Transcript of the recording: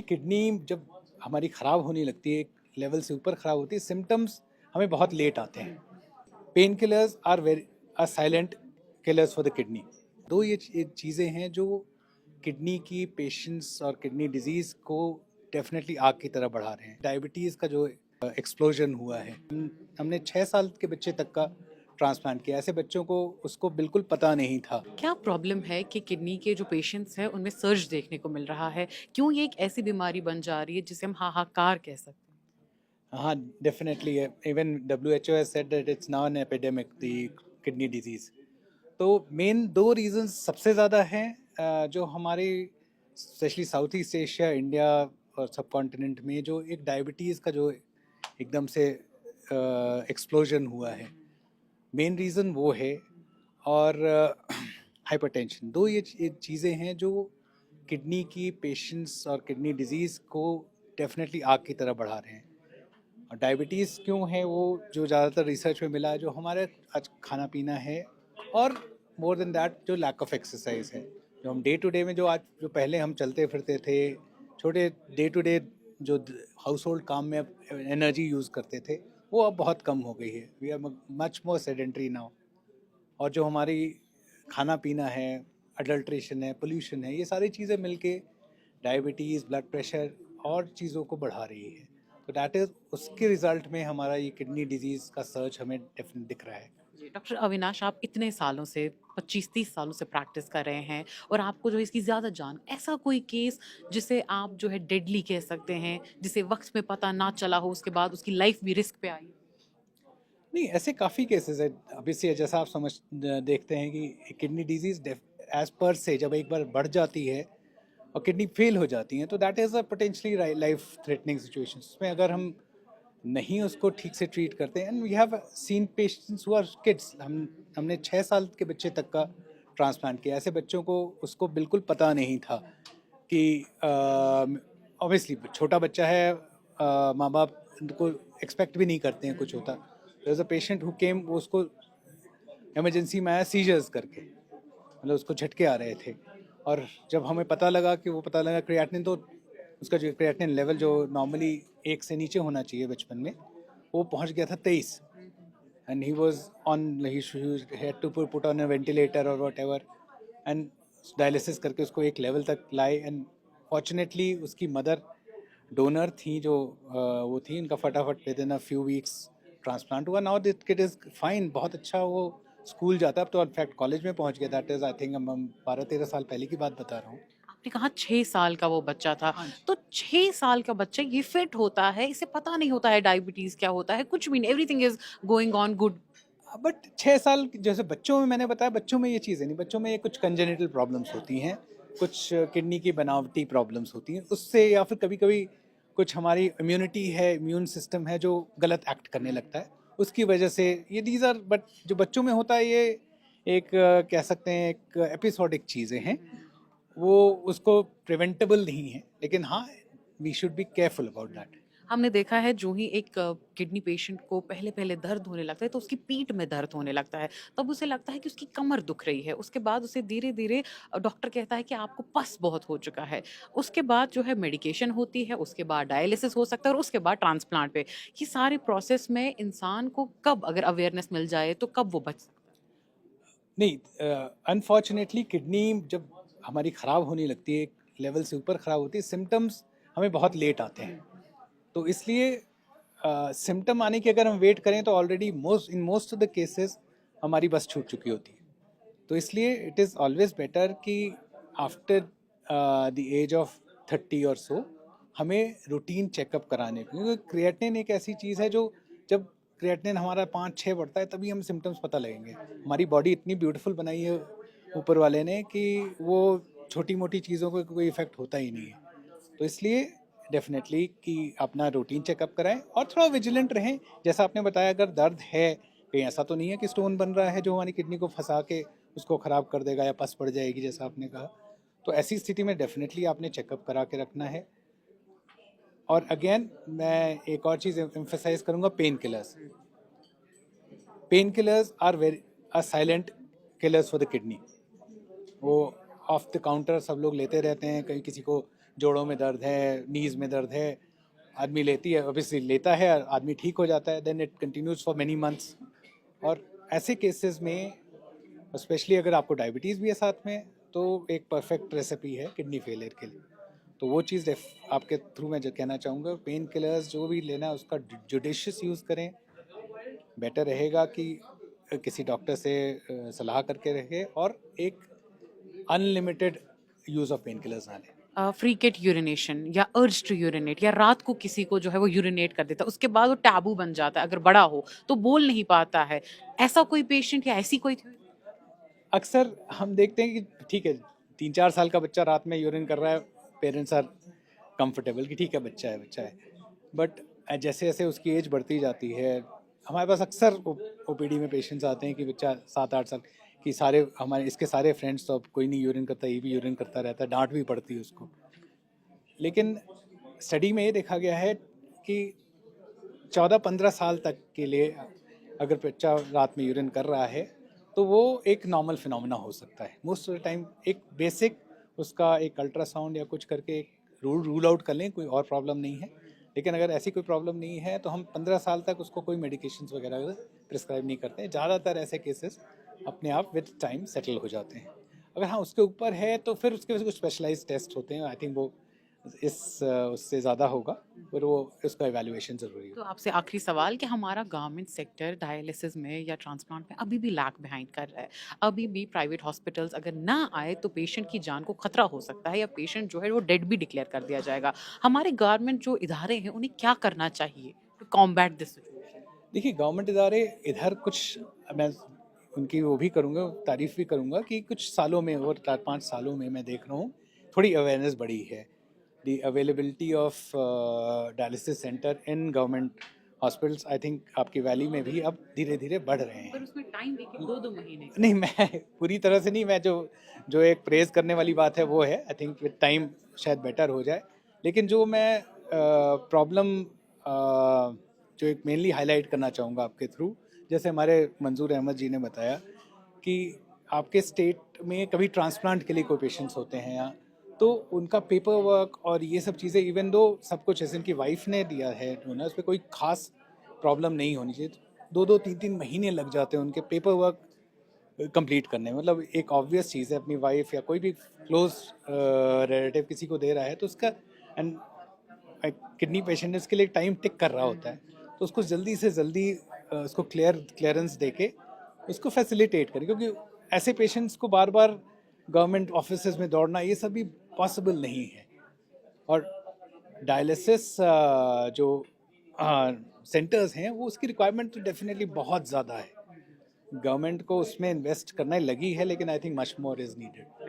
Kidney जब हमारी ख़राब होने लगती है, एक लेवल से ऊपर ख़राब होती है, सिम्टम्स हमें बहुत लेट आते हैं। Pain killers are silent killers for the kidney. दो ये चीज़ें हैं जो किडनी की पेशेंट्स और किडनी डिजीज़ को डेफिनेटली आग की तरह बढ़ा रहे हैं। डायबिटीज़ का जो एक्सप्लोजन हुआ है, हमने 6 साल के बच्चे तक का ट्रांसप्लांट किया। ऐसे बच्चों को उसको बिल्कुल पता नहीं था। क्या प्रॉब्लम है कि किडनी के जो पेशेंट्स हैं उनमें सर्ज देखने को मिल रहा है? क्यों ये एक ऐसी बीमारी बन जा रही है जिसे हम हाहाकार कह सकते हैं? हाँ, definitely even WHO has said that it's now an epidemic, the kidney disease. तो मेन दो रीजंस सबसे ज़्यादा हैं, जो हमारे specially south east Asia, India और सब कॉन्टिनेंट में जो एक डायबिटीज़ का जो एकदम से एक्सप्लोजन हुआ है, मेन रीज़न वो है। और हाइपरटेंशन, दो ये चीज़ें हैं जो किडनी की पेशेंट्स और किडनी डिजीज़ को डेफिनेटली आग की तरह बढ़ा रहे हैं। और डायबिटीज़ क्यों है, वो जो ज़्यादातर रिसर्च में मिला है, जो हमारे आज खाना पीना है, और मोर देन दैट जो लैक ऑफ एक्सरसाइज है। जो हम डे टू डे में जो पहले हम चलते फिरते थे, छोटे डे टू डे जो हाउस होल्ड काम में एनर्जी यूज़ करते थे, वो अब बहुत कम हो गई है। We are much more sedentary now. और जो हमारी खाना पीना है, अडल्ट्रेशन है, पोल्यूशन है, ये सारी चीज़ें मिलके डायबिटीज़, ब्लड प्रेशर और चीज़ों को बढ़ा रही है। तो दैट इज़ उसके रिजल्ट में हमारा ये किडनी डिजीज़ का सर्च हमें डेफिनेट दिख रहा है। जी, डॉक्टर अविनाश, आप इतने सालों से 25-30 सालों से प्रैक्टिस कर रहे हैं और आपको जो है इसकी ज़्यादा ऐसा कोई केस जिसे आप जो है डेडली कह सकते हैं, जिसे वक़्त में पता ना चला हो, उसके बाद उसकी लाइफ़ भी रिस्क पे आई? नहीं, ऐसे काफ़ी केसेस हैं। अभी से जैसा आप देखते हैं कि किडनी डिजीज़ एज पर से जब एक बार बढ़ जाती है और किडनी फेल हो जाती है, तो that is a potentially life threatening situation. उसमें अगर हम नहीं उसको ठीक से ट्रीट करते हैं, and we have seen patients who are kids, हमने 6 साल के बच्चे तक का ट्रांसप्लांट किया। ऐसे बच्चों को उसको बिल्कुल पता नहीं था कि ऑब्वियसली छोटा बच्चा है, माँ बाप उनको एक्सपेक्ट भी नहीं करते हैं कुछ होता। There is a patient who came, वो उसको इमरजेंसी में आया सीजर्स करके, मतलब उसको झटके आ रहे थे। और जब हमें पता लगा क्रिएटिनिन, तो उसका जो क्रिएटिनिन लेवल जो नॉर्मली 1 से नीचे होना चाहिए बचपन में, वो पहुंच गया था 23। And he was on, he had to put on a ventilator और वट एवर, एंड डायलिसिस करके उसको एक लेवल तक लाए। एंड फॉर्चुनेटली उसकी मदर डोनर थी, जो वो थी, उनका फटाफट within a few weeks transplant हुआ। Now this kid is fine, बहुत अच्छा वो स्कूल जाता है अब तो, इनफैक्ट कॉलेज में पहुंच गया। दैट इज आई थिंक हम 12-13 साल पहले की बात बता रहा हूँ। आपने कहा 6 साल का वो बच्चा था, हाँ जी। तो 6 साल का बच्चा ये फिट होता है, इसे पता नहीं होता है डायबिटीज़ क्या होता है, कुछ भी नहीं, everything is going on good. But 6 साल जैसे बच्चों में, मैंने बताया, बच्चों में ये चीज़ें नहीं, बच्चों में ये कुछ कंजेनिटल प्रॉब्लम्स होती हैं, कुछ किडनी की बनावटी प्रॉब्लम्स होती हैं उससे, या फिर कभी कभी कुछ हमारी इम्यूनिटी है, इम्यून सिस्टम है जो गलत एक्ट करने लगता है, उसकी वजह से ये डीज आर। बट जो बच्चों में होता है, ये एक कह सकते हैं एक एपिसोडिक चीज़ें हैं, वो उसको प्रिवेंटेबल नहीं है, लेकिन हाँ, we should be careful about that. हमने देखा है जो ही एक किडनी पेशेंट को पहले-पहले दर्द होने लगता है, तो उसकी पीठ में दर्द होने लगता है, तब उसे लगता है कि उसकी कमर दुख रही है, उसके बाद उसे धीरे-धीरे डॉक्टर कहता है कि आपको पस बहुत हो चुका है, उसके बाद जो है मेडिकेशन होती है, उसके बाद डायलिसिस हो सकता है और उसके बाद ट्रांसप्लांट पे। ये सारे प्रोसेस में इंसान को कब अगर अवेयरनेस मिल जाए, तो कब वो बच सकता है? नहीं, अनफॉर्चुनेटली किडनी जब हमारी ख़राब होने लगती है, एक लेवल से ऊपर ख़राब होती है, सिम्टम्स हमें बहुत लेट आते हैं। तो इसलिए सिम्टम आने की अगर हम वेट करें, तो already most of the cases हमारी बस छूट चुकी होती है। तो इसलिए इट इज़ ऑलवेज बेटर कि आफ्टर द एज ऑफ 30 और सो हमें रूटीन चेकअप कराने, क्योंकि क्रिएटिनिन एक ऐसी चीज़ है जो, जब क्रिएटिनिन हमारा 5-6 बढ़ता है, तभी हम सिम्टम्स पता लगेंगे। हमारी बॉडी इतनी ब्यूटीफुल बनाई है ऊपर वाले ने कि वो छोटी मोटी चीज़ों को कोई इफेक्ट होता ही नहीं है। तो इसलिए डेफिनेटली कि अपना रूटीन चेकअप कराएं और थोड़ा विजिलेंट रहें। जैसा आपने बताया, अगर दर्द है, कहीं ऐसा तो नहीं है कि स्टोन बन रहा है जो हमारी किडनी को फंसा के उसको ख़राब कर देगा या पस पड़ जाएगी, जैसा आपने कहा। तो ऐसी स्थिति में डेफिनेटली आपने चेकअप करा के रखना है। और अगेन मैं एक और चीज़ एम्फेसाइज करूँगा, pain killers are silent killers for the kidney. वो ऑफ द काउंटर सब लोग लेते रहते हैं, कहीं किसी को जोड़ों में दर्द है, नीज़ में दर्द है, आदमी लेती है, ऑब्वियसली लेता है, आदमी ठीक हो जाता है, then it continues for many months. और ऐसे केसेस में स्पेशली अगर आपको डायबिटीज़ भी है साथ में, तो एक परफेक्ट रेसिपी है किडनी फेलियर के लिए। तो वो चीज़ आपके थ्रू मैं जो कहना चाहूँगा, पेन किलर्स जो भी लेना है उसका जुडिशियस यूज़ करें। बेटर रहेगा कि किसी डॉक्टर से सलाह करके रखें, और एक unlimited use of pain killers ना लें। फ्रीकेट यूरिनेशन या अर्ज टू यूरिनेट, या रात को किसी को जो है वो यूरिनेट कर देता है, उसके बाद वो टैबू बन जाता है, अगर बड़ा हो तो बोल नहीं पाता है, ऐसा कोई पेशेंट या ऐसी कोई थी? अक्सर हम देखते हैं कि ठीक है, 3-4 साल का बच्चा रात में यूरिन कर रहा है, पेरेंट्स आर कंफर्टेबल कि ठीक है बच्चा है। बट जैसे जैसे उसकी एज बढ़ती जाती है, हमारे पास अक्सर ओपीडी में पेशेंट्स आते हैं कि बच्चा 7-8 साल कि सारे हमारे इसके सारे फ्रेंड्स, तो अब कोई नहीं यूरिन करता, ये भी यूरिन करता रहता है, डांट भी पड़ती है उसको। लेकिन स्टडी में ये देखा गया है कि 14-15 साल तक के लिए अगर बच्चा रात में यूरिन कर रहा है, तो वो एक नॉर्मल फिनोमेना हो सकता है। मोस्ट ऑफ द टाइम एक बेसिक उसका एक अल्ट्रासाउंड या कुछ करके रूल आउट कर लें, कोई और प्रॉब्लम नहीं है। लेकिन अगर ऐसी कोई प्रॉब्लम नहीं है तो हम 15 साल तक उसको कोई मेडिकेशंस वगैरह प्रिस्क्राइब नहीं करते। ज़्यादातर ऐसे केसेस अपने आप विद टाइम सेटल हो जाते हैं। अगर हाँ उसके ऊपर है तो फिर उसके कुछ स्पेशलाइज्ड टेस्ट होते हैं, आई थिंक वो इस उससे ज़्यादा होगा, पर वो उसका इवैल्यूएशन ज़रूरी तो है। आपसे आखिरी सवाल कि हमारा गवर्नमेंट सेक्टर डायलिसिस में या ट्रांसप्लांट में अभी भी लैग बिहाइंड कर रहा है। अभी भी प्राइवेट हॉस्पिटल्स अगर ना आए तो पेशेंट की जान को खतरा हो सकता है, या पेशेंट जो है वो डेड भी डिक्लेयर कर दिया जाएगा। हमारे गवर्नमेंट जो इदारे हैं उन्हें क्या करना चाहिए टू कॉम्बैट दिस सिचुएशन? देखिए गवर्नमेंट इदारे इधर कुछ, मैं उनकी वो भी करूँगा, तारीफ़ भी करूँगा कि कुछ सालों में और 4-5 सालों में मैं देख रहा हूँ थोड़ी अवेयरनेस बढ़ी है। The availability of dialysis centre in government hospitals, I think आपकी वैली में भी अब धीरे धीरे बढ़ रहे पर हैं। उसमें टाइम देखिए 2-2 महीने। नहीं, मैं पूरी तरह से नहीं, मैं जो जो एक प्रेज़ करने वाली बात है वो है, आई थिंक विद टाइम शायद बेटर हो जाए। लेकिन जो मैं प्रॉब्लम जो एक मेनली हाईलाइट करना चाहूँगा आपके थ्रू, जैसे हमारे मंजूर अहमद जी ने बताया कि आपके स्टेट में कभी ट्रांसप्लांट के लिए कोई पेशेंट्स होते हैं यहाँ, तो उनका पेपर वर्क और ये सब चीज़ें, इवन दो सब कुछ जैसे उनकी वाइफ ने दिया है डोनर, उस पर कोई खास प्रॉब्लम नहीं होनी चाहिए। 2-2 3-3 महीने लग जाते हैं उनके पेपर वर्क कंप्लीट करने में। मतलब एक ऑब्वियस चीज़ है, अपनी वाइफ या कोई भी क्लोज रिलेटिव किसी को दे रहा है तो उसका, एंड किडनी पेशेंट है, उसके लिए टाइम टिक कर रहा होता है, तो उसको जल्दी से जल्दी उसको क्लियरेंस दे के उसको फैसिलिटेट करें, क्योंकि ऐसे पेशेंट्स को बार बार गवर्नमेंट ऑफिस में दौड़ना ये सब भी पॉसिबल नहीं है। और डायलिसिस जो सेंटर्स हैं वो उसकी रिक्वायरमेंट तो डेफिनेटली बहुत ज़्यादा है। गवर्नमेंट को उसमें इन्वेस्ट करना लगी है, लेकिन I think much more is needed.